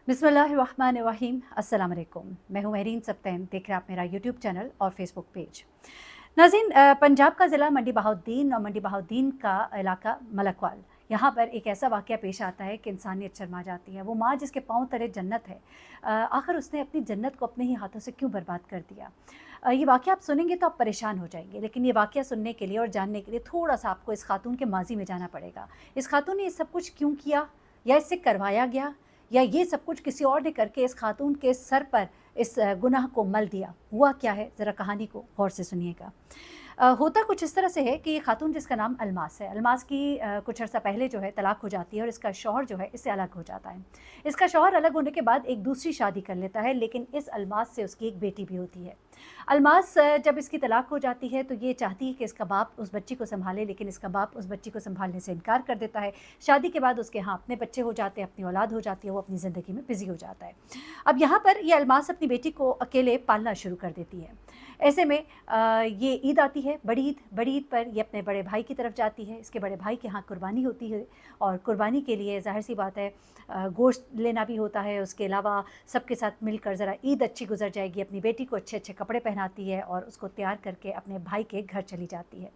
बिस्मिल्लाहिर्रहमानिर्रहीम। अस्सलाम वालेकुम। मैं हूँ महरीन सब्तैन। देख रहे हैं आप मेरा यूट्यूब चैनल और फेसबुक पेज। नाज़रीन, पंजाब का ज़िला मंडी बहाउद्दीन और मंडी बहाउद्दीन का इलाका मलकवाल, यहाँ पर एक ऐसा वाक़या पेश आता है कि इंसानियत शर्मा जाती है। वो माँ जिसके पाँव तले जन्नत है, आखिर उसने अपनी जन्नत को अपने ही हाथों से क्यों बर्बाद कर दिया। ये वाक़या आप सुनेंगे तो आप परेशान हो जाएंगे, लेकिन ये वाक़या सुनने के लिए और जानने के लिए थोड़ा सा आपको इस खातून के माजी में जाना पड़ेगा। इस खातून ने ये सब कुछ क्यों किया, या इससे करवाया गया, या ये सब कुछ किसी और ने करके इस खातून के सर पर इस गुनाह को मल दिया। हुआ क्या है, ज़रा कहानी को गौर से सुनिएगा। होता कुछ इस तरह से है कि ये खातून जिसका नाम अलमास है, अलमास की कुछ अर्सा पहले जो है तलाक हो जाती है और इसका शौहर जो है इससे अलग हो जाता है। इसका शौहर अलग होने के बाद एक दूसरी शादी कर लेता है, लेकिन इस अलमास से उसकी एक बेटी भी होती है। अलमास जब इसकी तलाक हो जाती है तो ये चाहती है कि इसका बाप उस बच्ची को संभाले, लेकिन इसका बाप उस बच्ची को संभालने से इनकार कर देता है। शादी के बाद उसके यहाँ अपने बच्चे हो जाते हैं, अपनी औलाद हो जाती है, वो अपनी ज़िंदगी में बिज़ी हो जाता है। अब यहाँ पर ये अलमास अपनी बेटी को अकेले पालना शुरू कर देती है। ऐसे में ये ईद आती है, बड़ी ईद पर ये अपने बड़े भाई की तरफ जाती है। इसके बड़े भाई के यहाँ कुर्बानी होती है और कुर्बानी के लिए ज़ाहिर सी बात है गोश्त लेना भी होता है। उसके अलावा सबके साथ मिलकर ज़रा ईद अच्छी गुजर जाएगी, अपनी बेटी को अच्छे अच्छे कपड़े पहनाती है और उसको तैयार करके अपने भाई के घर चली जाती है।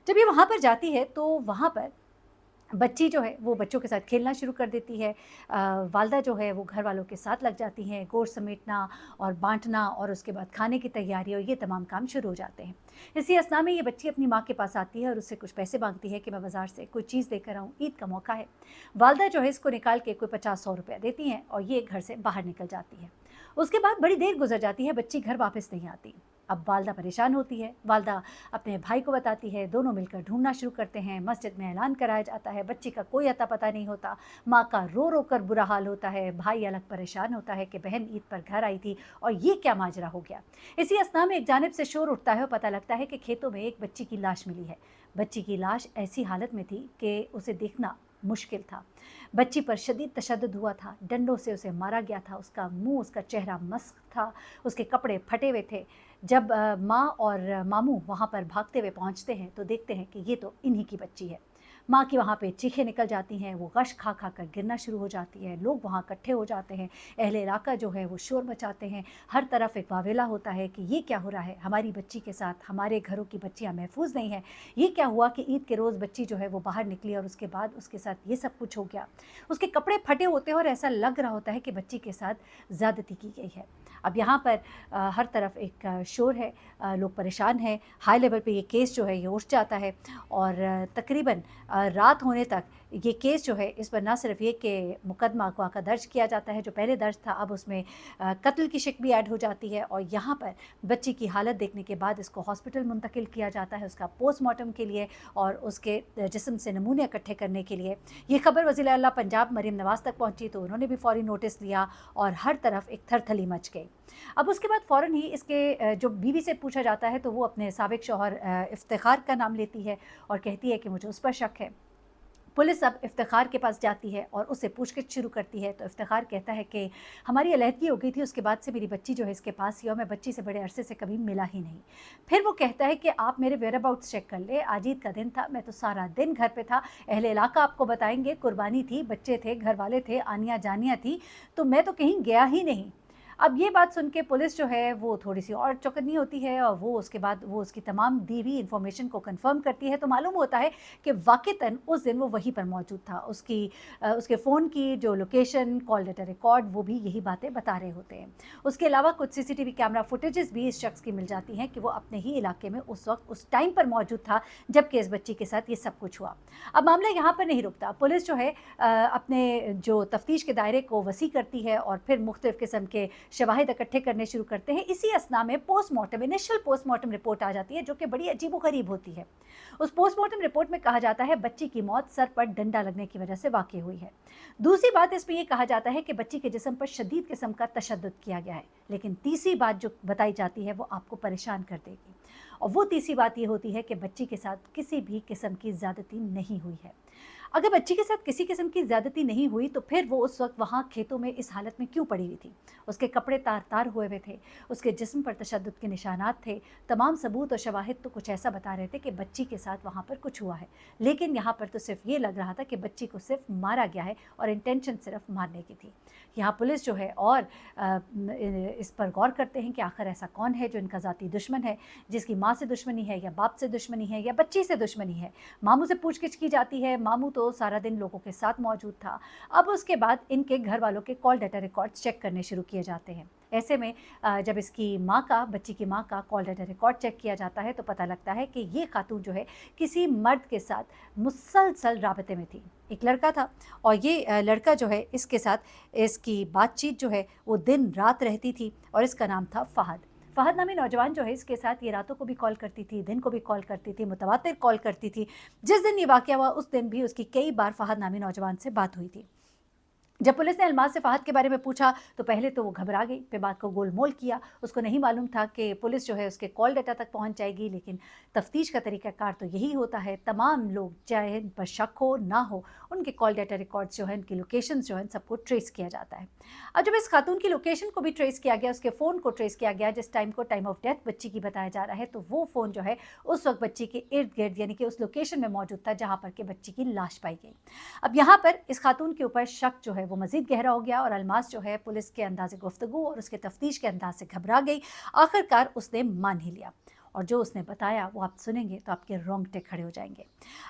जब ये वहाँ पर जाती है तो वहाँ पर बच्ची जो है वो बच्चों के साथ खेलना शुरू कर देती है। वालदा जो है वो घर वालों के साथ लग जाती हैं, गोश्त समेटना और बाँटना और उसके बाद खाने की तैयारी और ये तमाम काम शुरू हो जाते हैं। इसी अथना में ये बच्ची अपनी माँ के पास आती है और उससे कुछ पैसे माँगती है कि मैं बाज़ार से कोई चीज़ लेकर आऊँ, ईद का मौका है। वालदा जो है इसको निकाल के कोई 50-100 रुपया देती हैं और ये घर से बाहर निकल जाती है। उसके बाद बड़ी देर गुज़र जाती है, बच्ची घर वापस नहीं आती। अब वालदा परेशान होती है। वालदा अपने भाई को बताती है, दोनों मिलकर ढूंढना शुरू करते हैं। मस्जिद में ऐलान कराया जाता है, बच्ची का कोई अता पता नहीं होता। माँ का रो रो कर बुरा हाल होता है। भाई अलग परेशान होता है कि बहन ईद पर घर आई थी और ये क्या माजरा हो गया। इसी असना में एक जानिब से शोर उठता है और पता लगता है कि खेतों में एक बच्ची की लाश मिली है। बच्ची की लाश ऐसी हालत में थी कि उसे देखना मुश्किल था। बच्ची पर शदीद तशद्दुद हुआ था, डंडों से उसे मारा गया था। उसका मुंह, उसका चेहरा मस्क था, उसके कपड़े फटे हुए थे। जब माँ और मामू वहाँ पर भागते हुए पहुँचते हैं तो देखते हैं कि ये तो इन्हीं की बच्ची है। माँ की वहाँ पे चीखें निकल जाती हैं, वो गश खा खा कर गिरना शुरू हो जाती है। लोग वहाँ इकट्ठे हो जाते हैं, अहले इलाका जो है वो शोर मचाते हैं। हर तरफ एक वावेला होता है कि ये क्या हो रहा है, हमारी बच्ची के साथ हमारे घरों की बच्चियाँ महफूज नहीं हैं। ये क्या हुआ कि ईद के रोज़ बच्ची जो है वो बाहर निकली और उसके बाद उसके साथ ये सब कुछ हो गया। उसके कपड़े फटे होते हैं और ऐसा लग रहा होता है कि बच्ची के साथ ज़्यादती की गई है। अब यहाँ पर हर तरफ एक शोर है, लोग परेशान हैं। हाई लेवल पे ये केस जो है ये उठ जाता है और तकरीबन रात होने तक ये केस जो है इस पर ना सिर्फ ये कि मुकदमा अगवा का दर्ज किया जाता है जो पहले दर्ज था, अब उसमें कत्ल की शिक भी ऐड हो जाती है और यहाँ पर बच्ची की हालत देखने के बाद इसको हॉस्पिटल मुंतकिल किया जाता है उसका पोस्टमार्टम के लिए और उसके जिस्म से नमूने इकट्ठे करने के लिए। ये खबर वज़ीर आला पंजाब मरीम नवाज़ तक पहुँची तो उन्होंने भी फ़ौरी नोटिस लिया और हर तरफ एक थरथली मच गई। अब उसके बाद फ़ौरन ही इसके जो बीवी से पूछा जाता है तो वो अपने साबिक शौहर इफ्तिखार का नाम लेती है और कहती है कि मुझे उस पर शक है। पुलिस अब इफ्तिखार के पास जाती है और उससे पूछगिछ शुरू करती है तो इफ्तिखार कहता है कि हमारी अलहदगी हो गई थी, उसके बाद से मेरी बच्ची जो है इसके पास ही और मैं बच्ची से बड़े अरसे से कभी मिला ही नहीं। फिर वो कहता है कि आप मेरे वेयर अबाउट्स चेक कर ले, आज ईद का दिन था, मैं तो सारा दिन घर पे था, अहले इलाका आपको बताएंगे, कुर्बानी थी, बच्चे थे, घर वाले थे, आनियाँ जानियाँ थी, तो मैं तो कहीं गया ही नहीं। अब ये बात सुन के पुलिस जो है वो थोड़ी-सी और चौकन्नी होती है और वो उसके बाद वो उसकी तमाम दी हुई इन्फॉर्मेशन को कन्फर्म करती है तो मालूम होता है कि वाक़ितन उस दिन वो वहीं पर मौजूद था। उसके फ़ोन की जो लोकेशन, कॉल डाटा रिकॉर्ड वो भी यही बातें बता रहे होते हैं। उसके अलावा कुछ सीसीटीवी कैमरा फुटेजेस भी इस शख्स की मिल जाती हैं कि वो अपने ही इलाके में उस वक़्त उस टाइम पर मौजूद था जबकि इस बच्ची के साथ ये सब कुछ हुआ। अब मामला यहाँ पर नहीं रुकता। पुलिस जो है अपने जो तफ्तीश के दायरे को वसी करती है और फिर मुख्तलिफ़ किस्म के शवाहिद इकट्ठे करने शुरू करते हैं। इसी असना में पोस्टमार्टम, इनिशियल पोस्टमार्टम रिपोर्ट आ जाती है जो कि बड़ी अजीबोगरीब होती है। उस पोस्टमार्टम रिपोर्ट में कहा जाता है बच्ची की मौत सर पर डंडा लगने की वजह से वाक़ई हुई है। दूसरी बात इसमें यह कहा जाता है कि बच्ची के जिस्म पर शदीद किस्म का तशद्दुद किया गया है। लेकिन तीसरी बात जो बताई जाती है वो आपको परेशान कर देगी और वो तीसरी बात ये होती है कि बच्ची के साथ किसी भी किस्म की ज़्यादती नहीं हुई है। अगर बच्ची के साथ किसी किस्म की ज़्यादती नहीं हुई तो फिर वो उस वक़्त वहाँ खेतों में इस हालत में क्यों पड़ी हुई थी? उसके कपड़े तार-तार हुए हुए थे, उसके जिस्म पर तशद्दुद के निशानात थे, तमाम सबूत और शवाहिद तो कुछ ऐसा बता रहे थे कि बच्ची के साथ वहाँ पर कुछ हुआ है। लेकिन यहाँ पर तो सिर्फ़ ये लग रहा था कि बच्ची को सिर्फ़ मारा गया है और इंटेंशन सिर्फ़ मारने की थी। यहाँ पुलिस जो है और इस पर गौर करते हैं कि आखिर ऐसा कौन है जो इनका ज़ाती दुश्मन है, जिसकी माँ से दुश्मनी है या बाप से दुश्मनी है या बच्ची से दुश्मनी है। मामू से पूछगिछ की जाती है, मामू तो सारा दिन लोगों के साथ मौजूद था। अब उसके बाद इनके घर वालों के कॉल डाटा रिकॉर्ड्स चेक करने शुरू किए जाते हैं। ऐसे में जब इसकी माँ का, बच्ची की माँ का कॉल डाटा रिकॉर्ड चेक किया जाता है तो पता लगता है कि ये खातून जो है किसी मर्द के साथ मुसलसल राबते में थी। एक लड़का था और ये लड़का जो है इसके साथ इसकी बातचीत जो है वो दिन रात रहती थी और इसका नाम था फ़हद। फ़हद नामी नौजवान जो है इसके साथ ये रातों को भी कॉल करती थी, दिन को भी कॉल करती थी, मुतवातिर कॉल करती थी। जिस दिन ये वाक़या हुआ उस दिन भी उसकी कई बार फ़हद नामी नौजवान से बात हुई थी। जब पुलिस ने अलमाज से फ़हद के बारे में पूछा तो पहले तो वो घबरा गई, फिर बात को गोलमोल किया। उसको नहीं मालूम था कि पुलिस जो है उसके कॉल डाटा तक पहुंच जाएगी, लेकिन तफ्तीश का तरीक़ाकार तो यही होता है, तमाम लोग चाहे इन पर शक हो ना हो, उनके कॉल डाटा रिकॉर्ड्स जो है, उनकी लोकेशंस जो हैं, सबको ट्रेस किया जाता है। अब जब इस खातून की लोकेशन को भी ट्रेस किया गया, उसके फ़ोन को ट्रेस किया गया, जिस टाइम को टाइम ऑफ डेथ बच्ची की बताया जा रहा है, तो वो फ़ोन जो है उस वक्त बच्ची के इर्द गिर्द यानी कि उस लोकेशन में मौजूद था जहाँ पर कि बच्ची की लाश पाई गई। अब यहाँ पर इस खातून के ऊपर शक जो है वो मज़ीद गहरा हो गया और अलमास जो है पुलिस के अंदाज़े गुफ्तगू और उसके तफ्तीश के अंदाज से घबरा गई। आखिरकार उसने मान ही लिया और जो उसने बताया वो आप सुनेंगे तो आपके रोंगटे खड़े हो जाएंगे।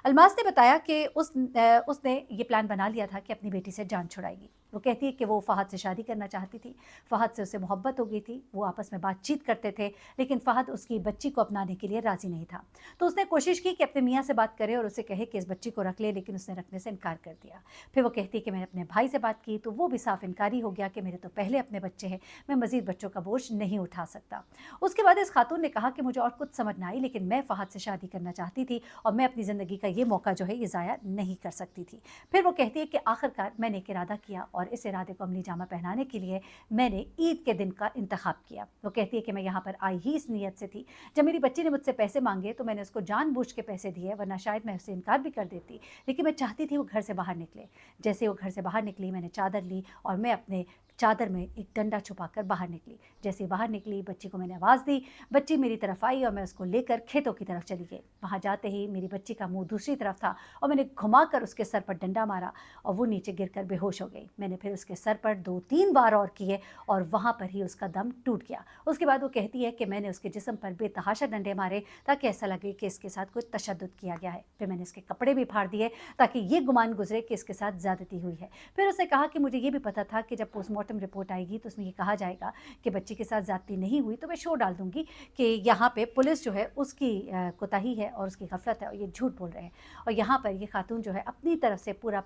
अलमास ने बताया कि उसने ये प्लान बना लिया था कि अपनी बेटी से जान छुड़ाएगी। वो कहती है कि वो फ़हद से शादी करना चाहती थी, फ़हद से उसे मोहब्बत हो गई थी, वो आपस में बातचीत करते थे, लेकिन फ़हद उसकी बच्ची को अपनाने के लिए राज़ी नहीं था। तो उसने कोशिश की कि अपने मियाँ से बात करे और उसे कहे कि इस बच्ची को रख ले, लेकिन उसने रखने से इनकार कर दिया। फिर वो कहती है कि मैंने अपने भाई से बात की तो वो भी साफ इनकारी हो गया कि मेरे तो पहले अपने बच्चे हैं, मैं मज़ीद बच्चों का बोझ नहीं उठा सकता। उसके बाद इस खातून ने कहा कि मुझे और कुछ समझ ना आई, लेकिन मैं फ़हद से शादी करना चाहती थी और मैं अपनी ज़िंदगी का ये मौका जो है ये ज़ाया नहीं कर सकती थी। फिर वो कहती है कि आखिरकार मैंने एक इरादा किया और इस इरादे को अमली जामा पहनाने के लिए मैंने ईद के दिन का इंतखाब किया। वो कहती है कि मैं यहाँ पर आई ही इस नीयत से थी, जब मेरी बच्ची ने मुझसे पैसे मांगे तो मैंने उसको जानबूझ के पैसे दिए, वरना शायद मैं उससे इनकार भी कर देती, लेकिन मैं चाहती थी वो घर से बाहर निकले। जैसे वो घर से बाहर निकली मैंने चादर ली और मैं अपने चादर में एक डंडा छुपाकर बाहर निकली। जैसे बाहर निकली बच्ची को मैंने आवाज़ दी, बच्ची मेरी तरफ आई और मैं उसको लेकर खेतों की तरफ चली गई। वहाँ जाते ही मेरी बच्ची का मुंह दूसरी तरफ था और मैंने घुमाकर उसके सर पर डंडा मारा और वो नीचे गिरकर बेहोश हो गई। मैंने फिर उसके सर पर 2-3 बार और किए और वहाँ पर ही उसका दम टूट गया। उसके बाद वो कहती है कि मैंने उसके जिस्म पर बेतहाशा डंडे मारे ताकि ऐसा लगे कि इसके साथ कुछ तशद्दुद किया गया है। फिर मैंने इसके कपड़े भी फाड़ दिए ताकि ये गुमान गुजरे कि इसके साथ ज़्यादती हुई है। फिर उसने कहा कि मुझे ये भी पता था कि जब पोस्टमार्टम रिपोर्ट आएगी तो उसमें ये कहा जाएगा कि बच्ची के साथ ज़्यादती नहीं हुई, तो मैं शो डाल दूंगी कि यहाँ पे पुलिस जो है उसकी कोताही है और उसकी गफलत है और ये झूठ बोल रहे हैं। और यहाँ पर ये खातून जो है अपनी तरफ से पूरा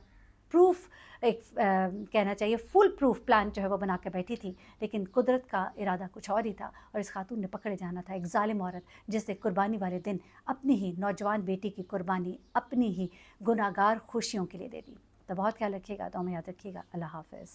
प्रूफ एक कहना चाहिए फुल प्रूफ प्लान जो है वो बना के बैठी थी, लेकिन कुदरत का इरादा कुछ और ही था और इस खातून ने पकड़े जाना था, एक जालिम औरत जिसने कुर्बानी वाले दिन अपनी ही नौजवान बेटी की कुर्बानी अपनी ही गुनाहगार खुशियों के लिए दे दी। तो बहुत ख्याल रखिएगा, तो हमें याद रखिएगा। अल्लाह हाफ़िज़।